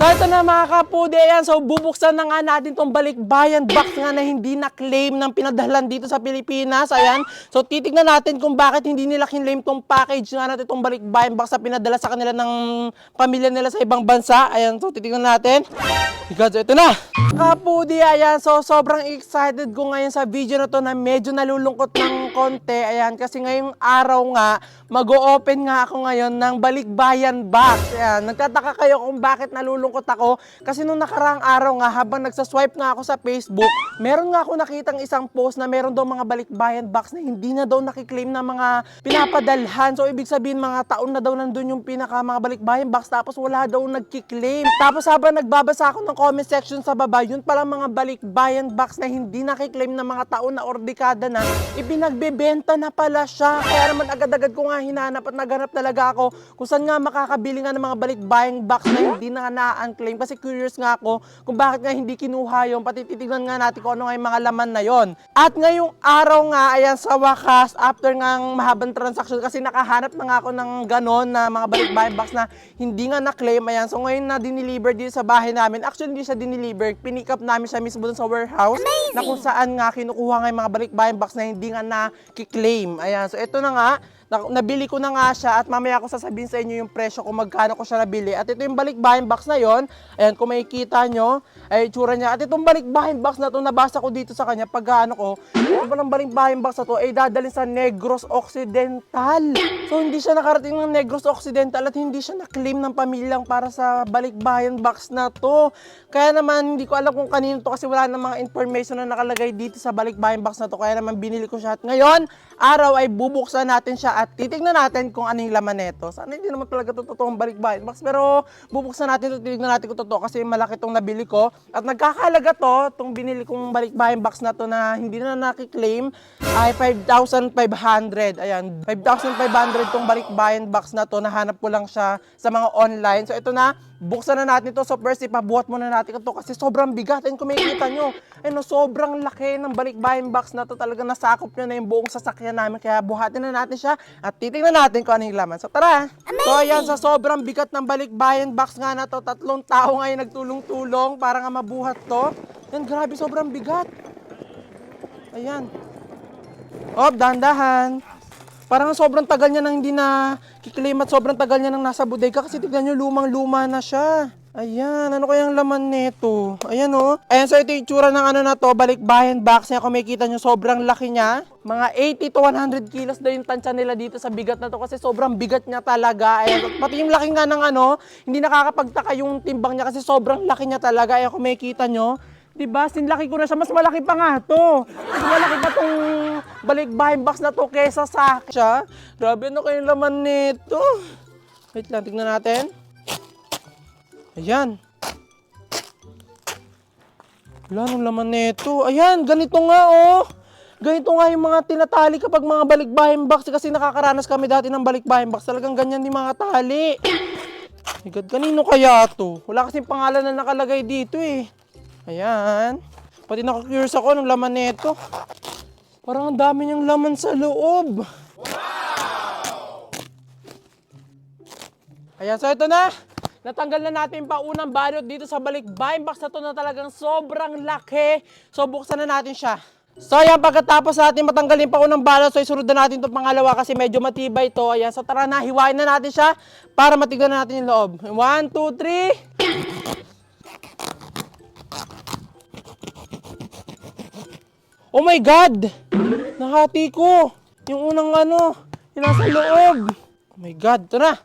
So ito na mga kapude, ayan. So bubuksan na nga natin tong balikbayan box nga na hindi na-claim ng pinadalhan dito sa Pilipinas. Ayan. So titignan natin kung bakit hindi nila kinlaim tong package nga natin tong balikbayan box na pinadala sa kanila ng pamilya nila sa ibang bansa. Ayan. So titignan natin. So ito na. Kapude, ayan. So sobrang excited ko ngayon sa video na to na medyo nalulungkot ng konti. Ayan. Kasi ngayong araw nga, mag-o-open nga ako ngayon ng balikbayan box. Ayan. Nagtataka kayo kung bakit nalulungkot ako. Kasi nung nakaraang araw nga, habang nagsaswipe nga ako sa Facebook, meron nga ako nakitang isang post na meron daw mga balikbayan box na hindi na daw nakiklaim na mga pinapadalhan. So ibig sabihin mga taon na daw nandun yung mga balikbayan box tapos wala daw nagkiklaim. Tapos habang nagbabasa ako ng comment section sa baba, yun pala mga balikbayan box na hindi nakiklaim na mga taon na or dekada na, ibinagbebenta na pala siya. Kaya naman agad-agad ko nga hinanap at naghanap talaga ako kung saan nga makakabili nga ng mga balikbayan box na hindi na na-unclaim. Kasi curious nga ako kung bakit nga hindi kinuha yun. Pati titignan nga natin kung ano nga yung mga laman na yon. At ngayong araw nga, ayan, sa wakas, after nga mahabang transaction, kasi nakahanap na nga ako ng ganon na mga balikbayan box na hindi nga na-claim. Ayan, so ngayon na diniliver dito sa bahay namin. Actually, hindi siya diniliver. Pinick up namin siya mismo dun sa warehouse. Amazing! Na kung saan nga kinukuha nga yung mga balikbayan box na hindi nga na-claim. Ayan, so ito na nga. Nabili ko na nga siya at mamaya ako sasabihin sa inyo yung presyo kung magkano ko siya nabili. At ito yung balikbayan box na yon. Ayan, kung makikita nyo, ay itsura niya. At itong balikbayan box na to, nabasa ko dito sa kanya pag ano ko, ito palang balikbayan box na to ay dadalhin sa Negros Occidental. So hindi siya nakarating ng Negros Occidental at hindi siya na-claim ng pamilyang para sa balikbayan box na to. Kaya naman hindi ko alam kung kanino to kasi wala na mga information na nakalagay dito sa balikbayan box na to. Kaya naman binili ko siya at ngayon, araw ay bubuksan natin siya at titignan natin kung ano yung laman nito. Sana hindi naman talaga ito totoong balikbayan box. Pero bubuksan natin ito, titignan natin kung totoo kasi malaki itong nabili ko. At nagkakalaga to, itong binili kong balikbayan box na to na hindi na nakiklaim ay 5,500. Ayan, 5,500 itong balikbayan box na to. Nahanap ko lang siya sa mga online. So ito na, buksan na natin ito. So first, ipabuhat muna natin ito kasi sobrang bigat. Ayun, kung makikita nyo, ayun, sobrang laki ng balikbayan box na to. Talaga nasakop nyo na yung buong sasakyan namin. Kaya buhatin na natin siya at titignan natin kung ano yung laman. So tara! Amazing! So ayan, sa sobrang bigat ng balikbayan box nga na to, 3 tao ngayon nagtulong-tulong para nga mabuhat to. Yan, grabe, sobrang bigat. Ayan. Oh, dahan-dahan. Parang sobrang tagal niya nang hindi na kiklaim at sobrang tagal niya nang nasa bodega kasi tignan nyo, lumang-luma na siya. Ayan, ano kayang laman nito? Ayan o. Ayan, so ito yung itsura ng ano na to, balikbayan box niya. Kung makikita nyo, sobrang laki niya. Mga 80 to 100 kilos na yung tansya nila dito sa bigat na to kasi sobrang bigat niya talaga. Ayan, pati yung laki nga ng ano, hindi nakakapagtaka yung timbang niya kasi sobrang laki niya talaga. Ayan, kung makikita nyo, diba, sinlaki ko na siya. Mas malaki pa nga to. Mas malaki pa tong balikbayan box na to kesa sa siya. Grabe, ano kayong laman nito? Wait lang, tignan natin. Ayan. Wala nung laman nito. Ayan, ganito nga oh. Ganito nga yung mga tinatali kapag mga balikbayan box. Kasi nakakaranas kami dati ng balikbayan box. Talagang ganyan yung mga tali. My God, kanino kaya to? Wala kasing pangalan na nakalagay dito eh. Ayan. Pati nakakurious ako ng laman nito. Parang ang dami niyang laman sa loob. Wow! Ayan, so ito na. Natanggal na natin pa unang balot dito sa balikbayan box na to na talagang sobrang laki. So buksan na natin siya. So ayan, pagkatapos natin matanggalin pa unang balot, so isunod na natin itong pangalawa kasi medyo matibay ito. Ayan, so tara na, hiwain na natin siya para matignan natin yung loob. 1, 2, 3. Oh my God! Nahati ko! Yung unang ano, yung nasa loob. Oh my God, ito na!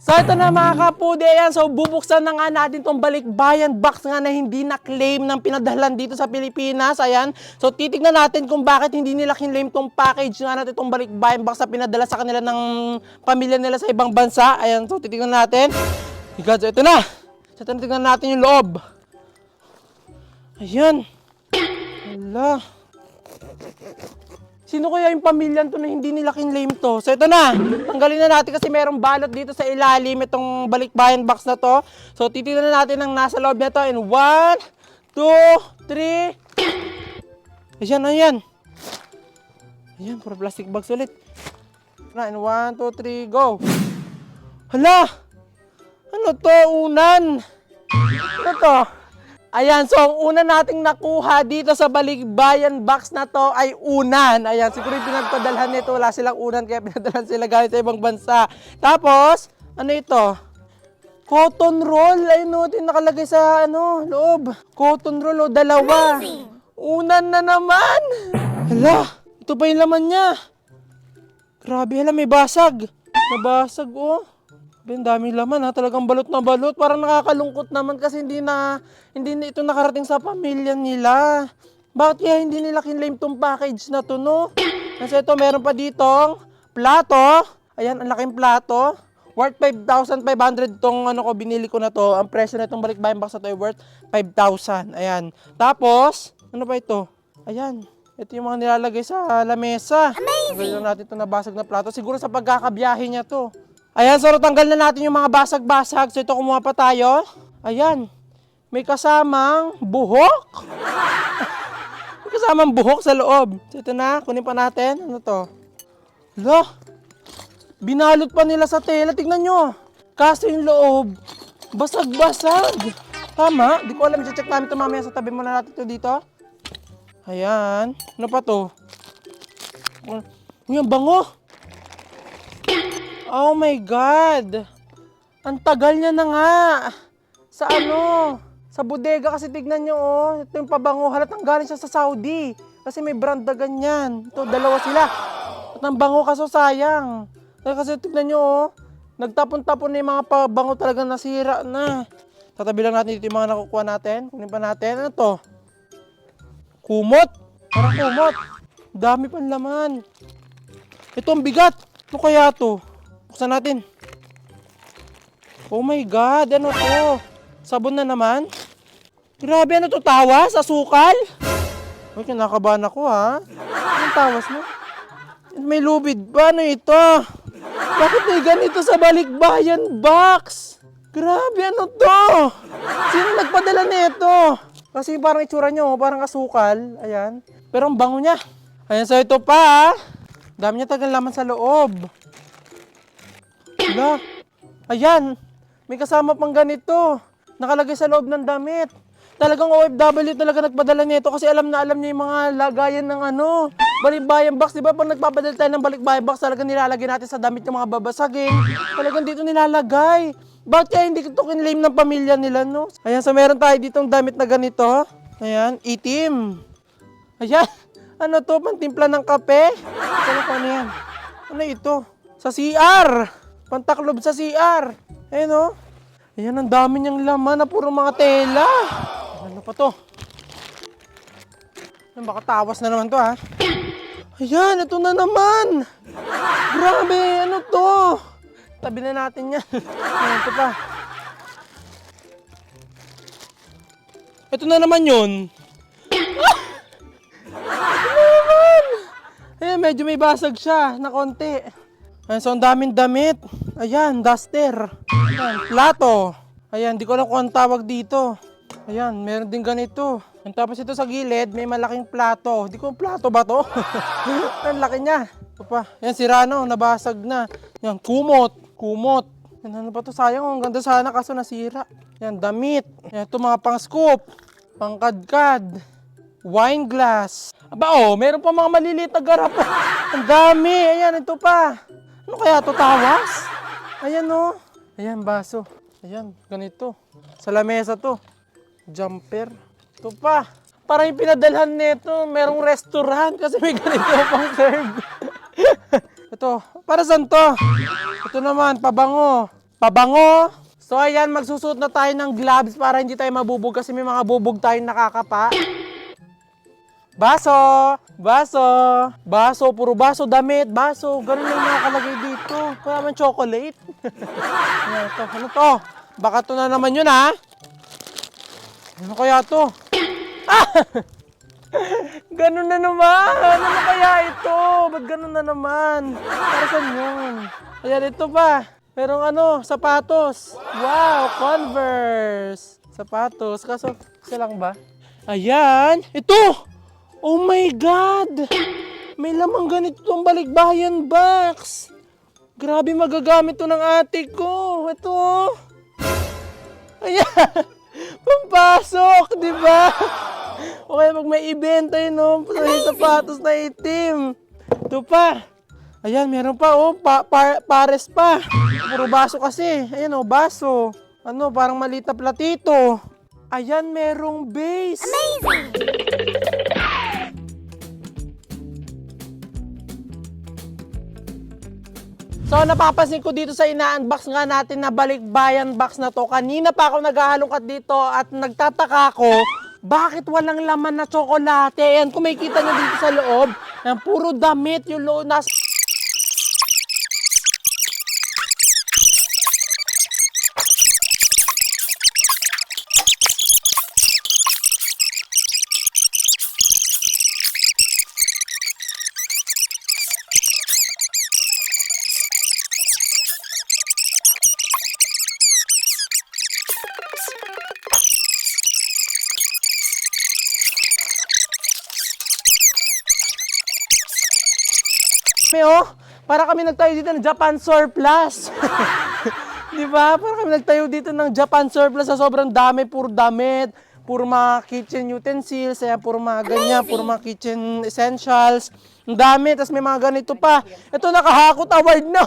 So ito na mga kapude, ayan, so bubuksan na nga natin itong balikbayan box nga na hindi na-claim ng pinadalhan dito sa Pilipinas. Ayan, so titignan natin kung bakit hindi nila kinlaim itong package nga natin itong balikbayan box na pinadala sa kanila ng pamilya nila sa ibang bansa. Ayan, so titignan natin. So ito na! So titignan natin yung loob. Ayan. Wala. Sino kaya yung pamilyan to na hindi nila kinlaim to? So ito na. Tanggalin na natin kasi merong balot dito sa ilalim itong balikbayan box na to. So titignan na natin ang nasa loob nito in 1, 2, 3. Ayan, ayan. Ayan, puro plastic bags ulit. Na, in 1, 2, 3, go. Hala! Ano to, unan? Ano to? Ayan, so ang una nating nakuha dito sa balikbayan box na to ay unan. Ayan, siguro yung pinagpadalhan nito, wala silang unan kaya pinadalhan sila galing sa ibang bansa. Tapos, ano ito? Cotton roll. Ayun no, ito yung nakalagay sa loob. Cotton roll, dalawa. Unan na naman. Hala, ito pa yung laman niya. Grabe, hala, may basag. Nabasag, oh. Ang daming laman ha, talagang balot na balot. Parang nakakalungkot naman kasi hindi na ito nakarating sa pamilya nila. Bakit kaya hindi nila kinlaim tong package na to, no? Kasi ito, meron pa ditong plato. Ayan, ang laking plato. Worth 5,500 tong binili ko na to. Ang presyo na itong balikbayan box na to ay worth 5,000. Ayan. Tapos, ano pa ito? Ayan. Ito yung mga nilalagay sa lamesa. Amazing! Gawin natin ito nabasag na plato. Siguro sa pagkakabiyahe niya to. Ayan, so tanggal na natin yung mga basag-basag. So ito, kumuha pa tayo. Ayan. May kasamang buhok. May kasamang buhok sa loob. So ito na, kunin pa natin. Ano to? Hala. Binalot pa nila sa tela. Tignan nyo. Kaso yung loob, basag-basag. Tama? Di ko alam. I-check namin ito mamaya. Sa tabi muna natin ito dito. Ayan. Ano pa to? Yung bango. Oh my God! Ang tagal niya na nga! Sa Sa bodega kasi tignan nyo, oh. Ito yung pabango. Halatang galing siya sa Saudi. Kasi may brand na ganyan. Ito, dalawa sila. At ang bango kaso sayang. Kasi tignan nyo, oh. Nagtapon-tapon na yung mga pabango talaga nasira na. Tatabi lang natin dito yung mga nakukuha natin. Kunin pa natin. Ano to? Kumot. Parang kumot. Dami pang laman. Ito ang bigat. Ano kaya to? Buksan natin. Oh my God, ano to? Sabon na naman? Grabe, ano to, tawas? Asukal? Uy, kinakabahan ako ha. Anong tawas mo? May lubid ba? Ano ito? Bakit may ganito sa balikbayan box? Grabe, ano to? Sino nagpadala nito? Kasi parang itsura nyo, parang asukal. Ayan. Pero ang bango niya. Ayan, so ito pa. Dami niya tagang laman sa loob. Hala. Ayan. May kasama pang ganito. Nakalagay sa loob ng damit. Talagang OFW talaga nagpadala nito kasi alam na alam niya yung mga lagayan ng balikbayan box. Diba pag nagpapadala tayo ng balikbayan box, talagang nilalagay natin sa damit yung mga babasagin. Talagang dito nilalagay. Bakit kaya hindi ito kinlaim ng pamilya nila, no? Ayan, so meron tayo ditong damit na ganito. Ayan, itim. Ayan. Ano to? Pantimpla ng kape? Ano yan? Ano ito? Sa CR. Pantaklob sa CR. Ayan o. Ayan, ang dami niyang laman na puro mga tela. Ano pa to? Ayan, baka tawas na naman to ha. Ayan, ito na naman. Grabe, ano to? Tabi na natin yan. Ayan, ito pa. Ito na naman yun. Ayan, medyo may basag siya na konti. Ayan, so ang daming damit. Ayan, duster. Ayan, plato. Ayan, di ko alam kung ang tawag dito. Ayan, meron din ganito. And tapos ito sa gilid, may malaking plato. Di ko plato ba to? Ang laki niya. Ito pa. Ayan, sira na, nabasag na. Ayan, kumot. Kumot. Ayan, ano pa to? Sayang, ang ganda sana kaso nasira. Ayan, damit. Ayan, ito mga pang-scoop. Pangkadkad. Wine glass. Aba, oh, meron pa mga maliliit na garap. Ang dami. Ayan, ito pa. Ano kaya to, tawas? Ayan, oh. Ayan, baso. Ayan, ganito. Sa lamesa to. Jumper. Ito pa. Parang yung pinadalhan nito, merong restaurant kasi may ganito pang serve. Ito, para saan to? Ito naman, pabango. Pabango. So, ayan, magsusuot na tayo ng gloves para hindi tayo mabubog kasi may mga bubog tayong nakakapa. Baso! Baso! Baso, puro baso, damit, baso. Ganun yung nakakalagay dito. Kaya man chocolate. Ito, ano to? Baka to na naman yun ha? Ano kaya to? Ah! Ganun na naman! Ano na kaya ito? Ba't ganun na naman? Para saan yun? Ayan, ito pa. Merong sapatos. Wow, Converse. Sapatos. Kaso, isa lang ba? Ayan, ito! Oh my God! May lamang ganito itong balikbayan box. Grabe magagamit to ng ate ko. Ito. Oh. Ayan. Pampasok, di ba? Okay, pag may event tayo, no? Sapatos na itim. Ito pa. Ayan, meron pa, oh. Pares pa. Puro baso kasi. Ayan, oh, baso. Ano, parang maliit na platito. Ayan, merong base. Amazing! So, napapansin ko dito sa ina-unbox nga natin na balikbayan box na to. Kanina pa ako naghahalongkat dito at nagtataka ako, bakit walang laman na tsokolate? Ayan, kung makikita nyo dito sa loob, ayan, puro damit yung loob. Oh, para kami nagtayo dito ng Japan surplus. Di ba? Para kami nagtayo dito ng Japan surplus sa sobrang dami, puro damit, puro mga kitchen utensils, ayan, puro mga ganyan, puro mga kitchen essentials. Ang dami, tapos may mga ganito pa. Ito nakahakot award na.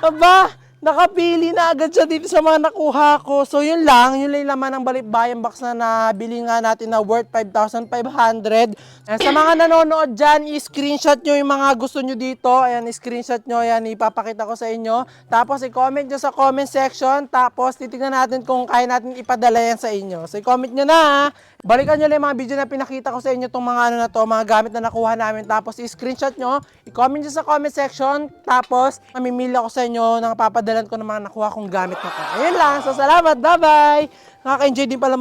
Aba, nakapili na agad siya dito sa mga nakuha ko. So yun lang yung laman ng balikbayan box na nabili nga natin na worth 5,500. Sa mga nanonood dyan, i-screenshot nyo yung mga gusto nyo dito. Ayan, i-screenshot nyo, ayan, ipapakita ko sa inyo. Tapos i-comment nyo sa comment section. Tapos titignan natin kung kaya natin ipadala yan sa inyo. So i-comment nyo na ha. Balikan nyo lang yung mga video na pinakita ko sa inyo itong mga ano na to, mga gamit na nakuha namin. Tapos i-screenshot nyo, i-comment nyo sa comment section. Tapos mamimili ako sa inyo ng papadalan ko ng mga nakuha kong gamit na to. Ayun lang, so salamat, bye-bye! Nakaka-enjoy din pala